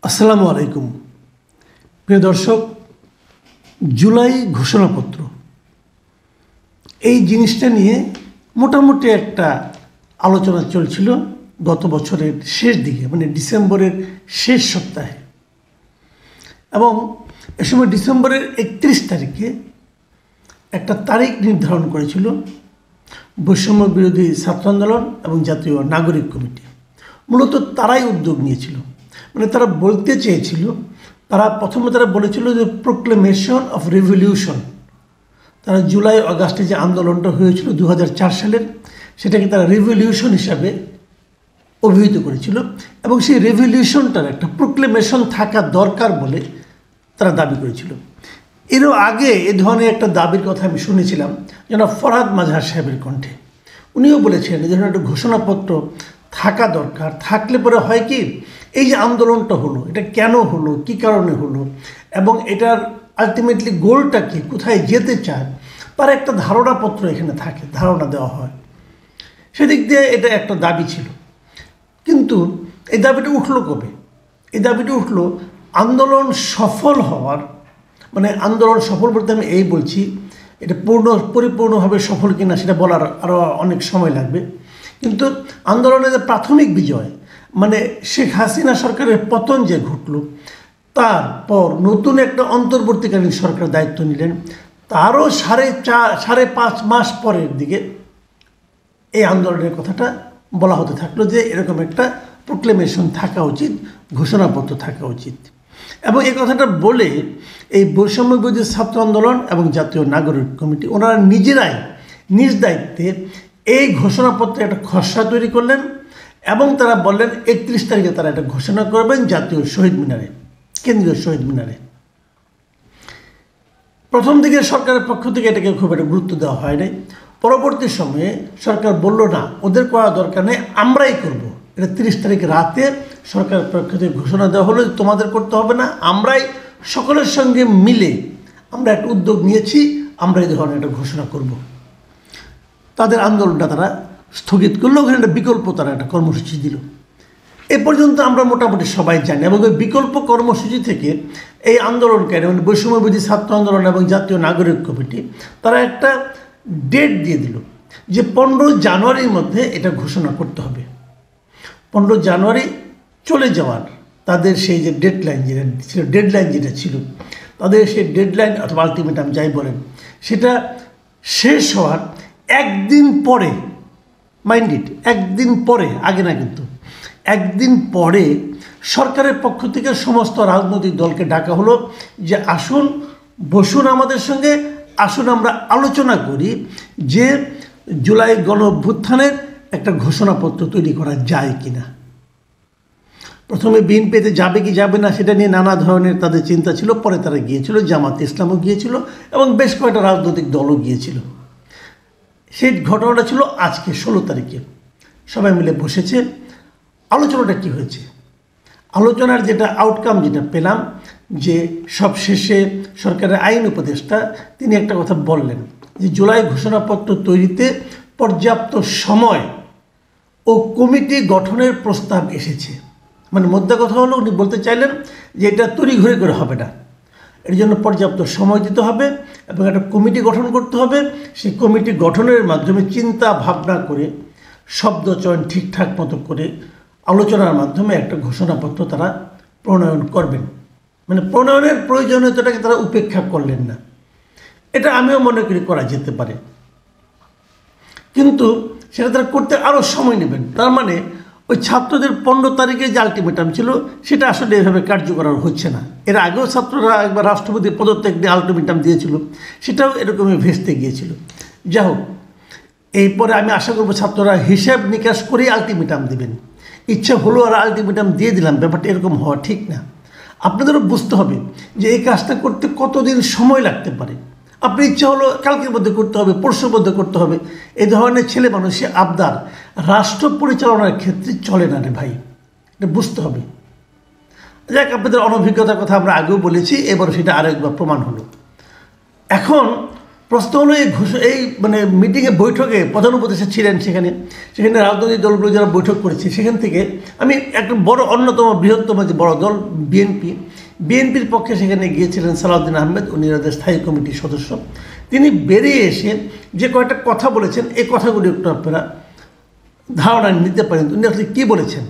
আসসালামু আলাইকুম প্রিয় দর্শক, জুলাই ঘোষণাপত্র এই জিনিসটা নিয়ে মোটামুটি একটা আলোচনা চলছিল গত বছরের শেষ দিকে, মানে ডিসেম্বরের শেষ সপ্তাহে। এবং এ সময় ডিসেম্বরের 31 তারিখে একটা তারিখ নির্ধারণ করেছিল বৈষম্য বিরোধী ছাত্র আন্দোলন এবং জাতীয় নাগরিক কমিটি। মূলত তারাই উদ্যোগ নিয়েছিল, মানে তারা বলতে চেয়েছিল, প্রথমে তারা বলেছিল যে প্রোক্লেমেশন অফ রেভলিউশন। তারা জুলাই আগস্টে যে আন্দোলনটা হয়েছিল 2004 সালের, সেটাকে তারা রেভলিউশন হিসাবে অভিহিত করেছিল এবং সেই রেভলিউশনটার একটা প্রোক্লেমেশন থাকা দরকার বলে তারা দাবি করেছিল। এরও আগে এ ধরনের একটা দাবির কথা আমি শুনেছিলাম জনাব ফরহাদ মাজহার সাহেবের কণ্ঠে। উনিও বলেছিলেন এই ধরনের একটা ঘোষণাপত্র থাকা দরকার, থাকলে পরে হয় কি, এই যে আন্দোলনটা হলো এটা কেন হলো, কী কারণে হলো এবং এটার আলটিমেটলি গোলটা কি, কোথায় যেতে চায় তার একটা ধারণাপত্র এখানে থাকে, ধারণা দেওয়া হয়। সেদিক দিয়ে এটা একটা দাবি ছিল। কিন্তু এই দাবিটা উঠলো কবে? এই দাবিটা উঠলো আন্দোলন সফল হওয়ার, মানে আন্দোলন সফল বলতে আমি এই বলছি, এটা পরিপূর্ণভাবে সফল কিনা সেটা বলার আরও অনেক সময় লাগবে। কিন্তু আন্দোলনের যে প্রাথমিক বিজয়, মানে শেখ হাসিনা সরকারের পতন যে ঘটল, তারপর নতুন একটা অন্তর্বর্তীকালীন সরকার দায়িত্ব নিলেন, তারও সাড়ে পাঁচ মাস পরের দিকে এই আন্দোলনের কথাটা বলা হতে থাকলো যে এরকম একটা প্রোক্লেমেশন থাকা উচিত, ঘোষণাপত্র থাকা উচিত। এবং এই কথাটা বলে এই বৈষম্য বিরোধী ছাত্র আন্দোলন এবং জাতীয় নাগরিক কমিটি ওনারা নিজেরাই নিজ দায়িত্বে এই ঘোষণাপত্রে একটা খসড়া তৈরি করলেন এবং তারা বললেন 31 তারিখে তারা এটা ঘোষণা করবেন জাতীয় শহীদ মিনারে, কেন্দ্রীয় শহীদ মিনারে। প্রথম দিকে সরকারের পক্ষ থেকে এটাকে খুব একটা গুরুত্ব দেওয়া হয় নাই। পরবর্তী সময়ে সরকার বলল না, ওদের করা দরকার নেই, আমরাই করব। এটা 30 তারিখ রাতে সরকারের পক্ষ থেকে ঘোষণা দেওয়া হলো তোমাদের করতে হবে না, আমরাই সকলের সঙ্গে মিলে আমরা একটা উদ্যোগ নিয়েছি, আমরা এই ধরনের একটা ঘোষণা করব। তাদের আন্দোলনটা তারা স্থগিত করলো, ওখানে একটা বিকল্প তারা একটা কর্মসূচি দিল। এ পর্যন্ত আমরা মোটামুটি সবাই জানি। এবং ওই বিকল্প কর্মসূচি থেকে এই আন্দোলনকারী, মানে বৈষম্য বিরোধী ছাত্র আন্দোলন এবং জাতীয় নাগরিক কমিটি তারা একটা ডেট দিয়ে দিল যে 15 জানুয়ারির মধ্যে এটা ঘোষণা করতে হবে। 15 জানুয়ারি চলে যাওয়ার তাদের সেই যে ডেডলাইন যেটা ছিল, তাদের সেই ডেডলাইন অথবা আলটিমেটাম যাই বলেন, সেটা শেষ হওয়ার একদিন পরে, মাইন্ড ইট, একদিন পরে, আগে না কিন্তু, একদিন পরে সরকারের পক্ষ থেকে সমস্ত রাজনৈতিক দলকে ডাকা হলো যে আসুন, বসুন আমাদের সঙ্গে, আসুন আমরা আলোচনা করি যে জুলাই গণ অভ্যুত্থানের একটা ঘোষণাপত্র তৈরি করা যায় কিনা। প্রথমে বিএনপিতে যাবে কি যাবে না সেটা নিয়ে নানা ধরনের তাদের চিন্তা ছিল। পরে তারা গিয়েছিল, জামাত ইসলামও গিয়েছিল এবং বেশ কয়েকটা রাজনৈতিক দলও গিয়েছিল। সেই ঘটনাটা ছিল আজকে 16 তারিখে সবাই মিলে বসেছে। আলোচনাটা কি হয়েছে? আলোচনার যেটা আউটকাম যেটা পেলাম, যে সব শেষে সরকারের আইন উপদেষ্টা তিনি একটা কথা বললেন যে জুলাই ঘোষণাপত্র তৈরিতে পর্যাপ্ত সময় ও কমিটি গঠনের প্রস্তাব এসেছে। মানে মোদ্দা কথা হলো, উনি বলতে চাইলেন যে এটা তড়িঘড়ি করে হবে না, এর জন্য পর্যাপ্ত সময় দিতে হবে এবং একটা কমিটি গঠন করতে হবে। সেই কমিটি গঠনের মাধ্যমে চিন্তা ভাবনা করে, শব্দ চয়ন ঠিকঠাক মতো করে, আলোচনার মাধ্যমে একটা ঘোষণাপত্র তারা প্রণয়ন করবেন। মানে প্রণয়নের প্রয়োজনীয়তাটাকে তারা উপেক্ষা করলেন না। এটা আমিও মনে করি করা যেতে পারে, কিন্তু সেটা তারা করতে আরও সময় নেবেন। তার মানে ওই ছাত্রদের 15 তারিখে যে আলটিমেটাম ছিল সেটা আসলে এভাবে কার্যকর হচ্ছে না। এর আগেও ছাত্ররা একবার রাষ্ট্রপতি পদত্যাগ দিয়ে আলটিমেটাম দিয়েছিল, সেটাও এরকমই ভেস্তে গিয়েছিল। যাই হোক, এরপরে আমি আশা করব ছাত্ররা হিসাব নিকাশ করেই আলটিমেটাম দেবেন। ইচ্ছা হলো আর আলটিমেটাম দিয়ে দিলাম, ব্যাপারটা এরকম হওয়া ঠিক না। আপনাদেরও বুঝতে হবে যে এই কাজটা করতে কতদিন সময় লাগতে পারে। আপনি ইচ্ছা হলো কালকের মধ্যে করতে হবে, পরশুর মধ্যে করতে হবে, এই ধরনের ছেলে মানুষের আবদার রাষ্ট্র পরিচালনার ক্ষেত্রে চলে না রে ভাই, এটা বুঝতে হবে। যাক, আপনাদের অনভিজ্ঞতার কথা আমরা আগেও বলেছি, এবার সেটা আরেকবার প্রমাণ হলো। এখন প্রশ্ন হলো এই মানে মিটিংয়ে বৈঠকে প্রধান উপদেষ্টা ছিলেন, সেখানে রাজনৈতিক দলগুলো যারা বৈঠক করেছে সেখান থেকে আমি একটা বড় অন্যতম বৃহত্তম যে বড় দল বিএনপির পক্ষে সেখানে গিয়েছিলেন সালাউদ্দিন আহমেদ, উনি স্থায়ী কমিটির সদস্য। তিনি বেরিয়ে এসে যে কয়েকটা কথা বলেছেন, এই কথাগুলি একটু আপনারা ধারণা নিতে পারেন উনি আসলে কী বলেছেন।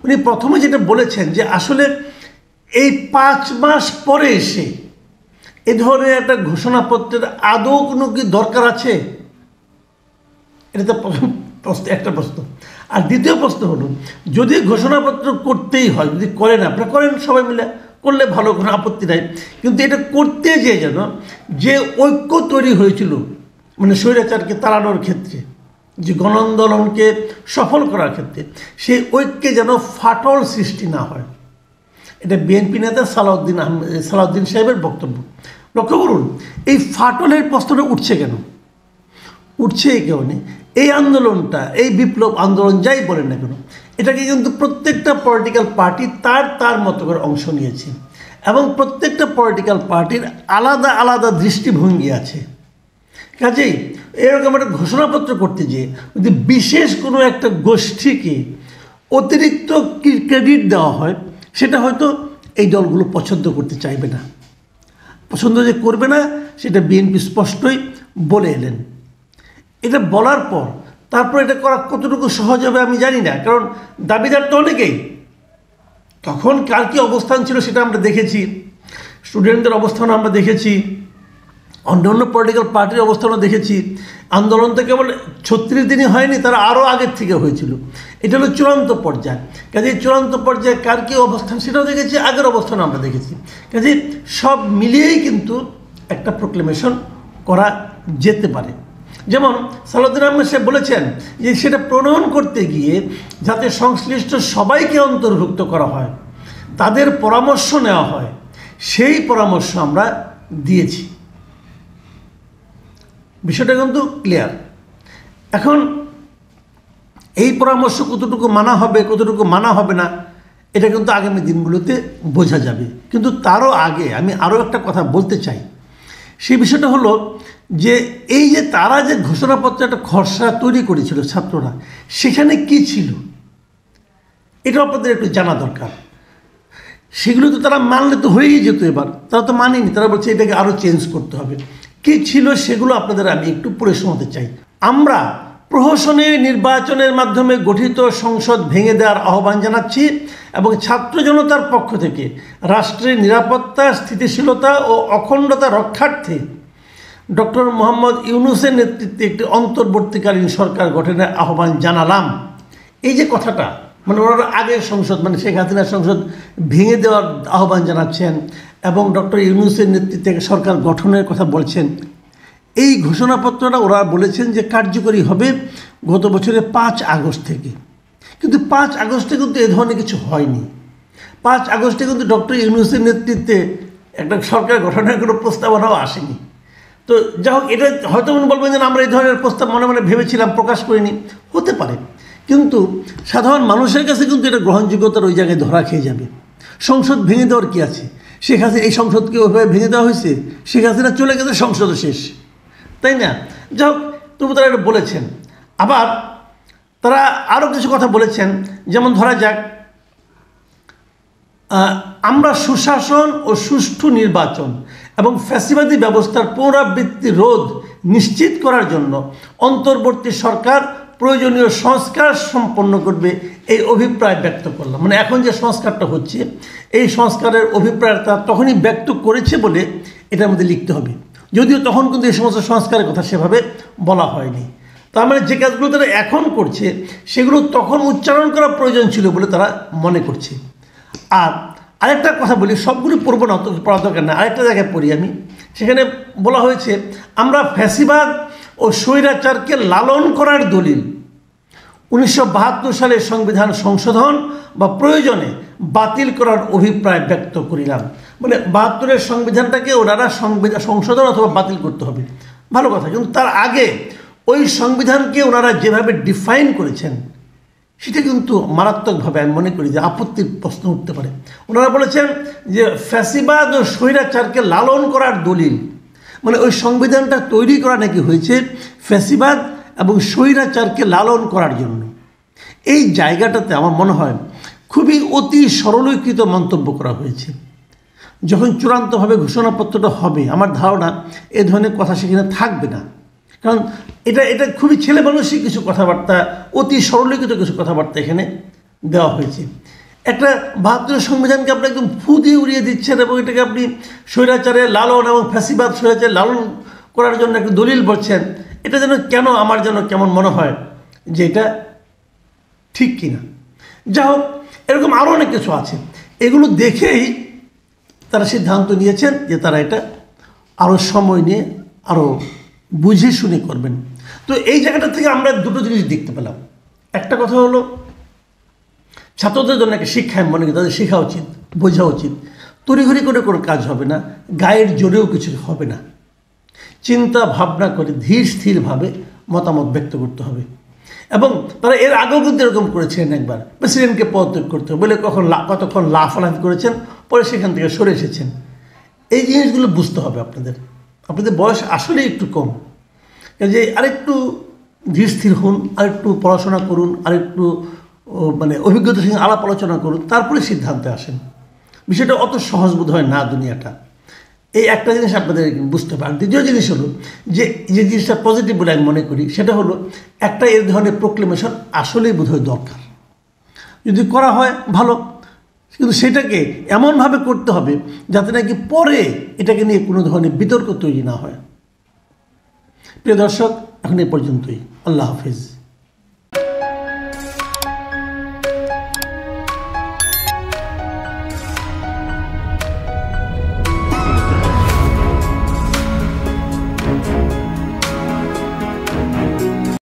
উনি প্রথমে যেটা বলেছেন যে আসলে এই 5 মাস পরে এসে এ ধরনের একটা ঘোষণাপত্রের আদৌ কোনো কি দরকার আছে, এটা তো প্রথম প্রশ্ন, একটা প্রশ্ন। আর দ্বিতীয় প্রশ্ন হলো, যদি ঘোষণাপত্র করতেই হয়, যদি করেন আপনারা করেন, সবাই মিলে করলে ভালো, কোনো আপত্তি নাই, কিন্তু এটা করতে যেয়ে যেন যে ঐক্য তৈরি হয়েছিল মানে স্বৈরাচারকে তাড়ানোর ক্ষেত্রে, যে গণ আন্দোলনকে সফল করার ক্ষেত্রে, সেই ঐক্যে যেন ফাটল সৃষ্টি না হয়। এটা বিএনপি নেতা সালাউদ্দিন সাহেবের বক্তব্য। লক্ষ্য করুন, এই ফাটলের প্রশ্নটা উঠছে কেন? উঠছে এই কারণে এই আন্দোলনটা, এই বিপ্লব আন্দোলন যাই বলেন না কেন, এটাকে কিন্তু প্রত্যেকটা পলিটিক্যাল পার্টি তার মতো করে অংশ নিয়েছে, এবং প্রত্যেকটা পলিটিক্যাল পার্টির আলাদা আলাদা দৃষ্টিভঙ্গি আছে। কাজেই এরকম একটা ঘোষণাপত্র করতে গিয়ে যদি বিশেষ কোনো একটা গোষ্ঠীকে অতিরিক্ত ক্রেডিট দেওয়া হয়, সেটা হয়তো এই দলগুলো পছন্দ করতে চাইবে না, পছন্দ যে করবে না সেটা বিএনপি স্পষ্টই বলে এলেন। এটা বলার পর তারপর এটা করা কতটুকু সহজ হবে আমি জানি না, কারণ দাবিদার তো অনেকেই। তখন কার কী অবস্থান ছিল সেটা আমরা দেখেছি, স্টুডেন্টদের অবস্থান আমরা দেখেছি, অন্য পলিটিক্যাল পার্টির অবস্থানও দেখেছি। আন্দোলন তো কেবল 36 দিনই হয়নি, তারা আরও আগের থেকে হয়েছিল। এটা হলো চূড়ান্ত পর্যায়। কাজে চূড়ান্ত পর্যায়ে কার কী অবস্থান সেটাও দেখেছি, আগের অবস্থান আমরা দেখেছি। কাজে সব মিলিয়েই কিন্তু একটা প্রোক্লেমেশন করা যেতে পারে। যেমন সালাউদ্দিন আহমেদ সাহেব বলেছেন যে সেটা প্রণয়ন করতে গিয়ে যাতে সংশ্লিষ্ট সবাইকে অন্তর্ভুক্ত করা হয়, তাদের পরামর্শ নেওয়া হয়, সেই পরামর্শ আমরা দিয়েছি। বিষয়টা কিন্তু ক্লিয়ার। এখন এই পরামর্শ কতটুকু মানা হবে, কতটুকু মানা হবে না, এটা কিন্তু আগামী দিনগুলোতে বোঝা যাবে। কিন্তু তারও আগে আমি আরও একটা কথা বলতে চাই। সেই বিষয়টা হলো যে এই যে তারা যে ঘোষণাপত্র একটা খসড়া তৈরি করেছিল ছাত্ররা, সেখানে কি ছিল এটা আপনাদের একটু জানা দরকার। সেগুলো তো তারা মানলে তো হয়েই যেত, এবার তারা তো মানেনি, তারা বলছে এটাকে আরও চেঞ্জ করতে হবে। কী ছিল সেগুলো আপনাদের আমি একটু পড়ে শোনাতে চাই। আমরা প্রহসনের নির্বাচনের মাধ্যমে গঠিত সংসদ ভেঙে দেওয়ার আহ্বান জানাচ্ছি এবং ছাত্র জনতার পক্ষ থেকে রাষ্ট্রের নিরাপত্তা, স্থিতিশীলতা ও অখণ্ডতা রক্ষার্থে ডক্টর মোহাম্মদ ইউনূসের নেতৃত্বে একটি অন্তর্বর্তীকালীন সরকার গঠনের আহ্বান জানালাম। এই যে কথাটা, মানে ওনারা আগের সংসদ মানে শেখ হাসিনার সংসদ ভেঙে দেওয়ার আহ্বান জানাচ্ছেন এবং ডক্টর ইউনূসের নেতৃত্বে সরকার গঠনের কথা বলছেন। এই ঘোষণাপত্রটা ওরা বলেছেন যে কার্যকরী হবে গত বছরের 5 আগস্ট থেকে। কিন্তু 5 আগস্টে কিন্তু এ ধরনের কিছু হয়নি। 5 আগস্টে কিন্তু ডক্টর ইউনূসের নেতৃত্বে একটা সরকার গঠনের কোনো প্রস্তাবনাও আসেনি। তো যাই হোক, এটা হয়তো মনে বলবেন যে আমরা এই ধরনের প্রস্তাব মনে মনে ভেবেছিলাম, প্রকাশ করিনি, হতে পারে। কিন্তু সাধারণ মানুষের কাছে কিন্তু এটা গ্রহণযোগ্যতার ওই জায়গায় ধরা খেয়ে যাবে। সংসদ ভেঙে দেওয়ার কী আছে? শেখ হাসিনা এই সংসদকে ওইভাবে ভেঙে দেওয়া হয়েছে, শেখ হাসিনা চলে গেছে, সংসদও শেষ, তাই না? যাই হোক, তবু তারা এটা বলেছেন। আবার তারা আরও কিছু কথা বলেছেন, যেমন ধরা যাক আমরা সুশাসন ও সুষ্ঠু নির্বাচন এবং ফ্যাসিবাদী ব্যবস্থার পুনরাবৃত্তি রোধ নিশ্চিত করার জন্য অন্তর্বর্তী সরকার প্রয়োজনীয় সংস্কার সম্পন্ন করবে, এই অভিপ্রায় ব্যক্ত করলাম। মানে এখন যে সংস্কারটা হচ্ছে, এই সংস্কারের অভিপ্রায় তারা তখনই ব্যক্ত করেছে বলে এটার মধ্যে লিখতে হবে, যদিও তখন কিন্তু এই সমস্ত সংস্কারের কথা সেভাবে বলা হয়নি। তার মানে যে কাজগুলো তারা এখন করছে সেগুলো তখন উচ্চারণ করা প্রয়োজন ছিল বলে তারা মনে করছে। আর আরেকটা কথা বলি, সবগুলো পড়বো না, পড়া দরকার না, আরেকটা জায়গায় পড়ি আমি। সেখানে বলা হয়েছে আমরা ফ্যাসিবাদ ও স্বৈরাচারকে লালন করার দলিল 1972 সালের সংবিধান সংশোধন বা প্রয়োজনে বাতিল করার অভিপ্রায় ব্যক্ত করিলাম। মানে 72-এর সংবিধানটাকে ওনারা সংশোধন অথবা বাতিল করতে হবে, ভালো কথা। কিন্তু তার আগে ওই সংবিধানকে ওনারা যেভাবে ডিফাইন করেছেন সেটা কিন্তু মারাত্মকভাবে আমি মনে করি যে আপত্তির প্রশ্ন উঠতে পারে। ওনারা বলেছেন যে ফ্যাসিবাদ ও স্বৈরাচারকে লালন করার দলিল, মানে ওই সংবিধানটা তৈরি করা নাকি হয়েছে ফ্যাসিবাদ এবং স্বৈরাচারকে লালন করার জন্য। এই জায়গাটাতে আমার মনে হয় খুবই অতি সরলীকৃত মন্তব্য করা হয়েছে। যখন চূড়ান্তভাবে ঘোষণাপত্রটা হবে আমার ধারণা এ ধরনের কথা সেখানে থাকবে না, কারণ এটা খুবই ছেলে মানুষই কিছু কথাবার্তা, অতি সরলীকৃত কিছু কথাবার্তা এখানে দেওয়া হয়েছে। একটা ৭২ সংবিধানকে আপনি একদম ফু দিয়ে উড়িয়ে দিচ্ছেন এবং এটাকে আপনি স্বৈরাচারের লালন এবং ফ্যাসিবাদ স্বৈরাচারের লালন করার জন্য একটা দলিল বলছেন। এটা যেন কেন আমার যেন কেমন মনে হয় যে এটা ঠিক কিনা। যা হোক, এরকম আরও অনেক কিছু আছে, এগুলো দেখেই তারা সিদ্ধান্ত নিয়েছেন যে তারা এটা আরও সময় নিয়ে আরও বুঝে শুনে করবেন। তো এই জায়গাটা থেকে আমরা দুটো জিনিস দেখতে পেলাম। একটা কথা হলো ছাত্রদের জন্য একটা শিক্ষা আমি মনে করি তাদের শেখা উচিত, বোঝা উচিত, তড়িঘড়ি করে কোনো কাজ হবে না, গায়ের জোরেও কিছু হবে না, চিন্তা ভাবনা করে ধীর স্থিরভাবে মতামত ব্যক্ত করতে হবে। এবং তারা এর আগেও কিন্তু এরকম করেছিলেন, একবার প্রেসিডেন্টকে পদত্যাগ করতে বলে কতক্ষণ লাফালাফি করেছেন, পরে সেখান থেকে সরে এসেছেন। এই জিনিসগুলো বুঝতে হবে আপনাদের বয়স আসলে একটু কম, যে আরেকটু ধীর স্থির হন, আরেকটু পড়াশোনা করুন, আরেকটু মানে অভিজ্ঞতার সঙ্গে আলাপ আলোচনা করুন, তারপরে সিদ্ধান্তে আসেন। বিষয়টা অত সহজ বোধ হয় না দুনিয়াটা। এই একটা জিনিস আপনাদের বুঝতে পারেন। দ্বিতীয় জিনিস হলো যে জিনিসটা পজিটিভ বলে আমি মনে করি সেটা হলো একটা এর ধরনের প্রোক্লেমেশন আসলেই বোধহয় দরকার, যদি করা হয় ভালো, কিন্তু সেটাকে এমনভাবে করতে হবে যাতে নাকি পরে এটাকে নিয়ে কোনো ধরনের বিতর্ক তৈরি না হয়। প্রিয় দর্শক, এখন এই পর্যন্তই। আল্লাহ হাফেজ।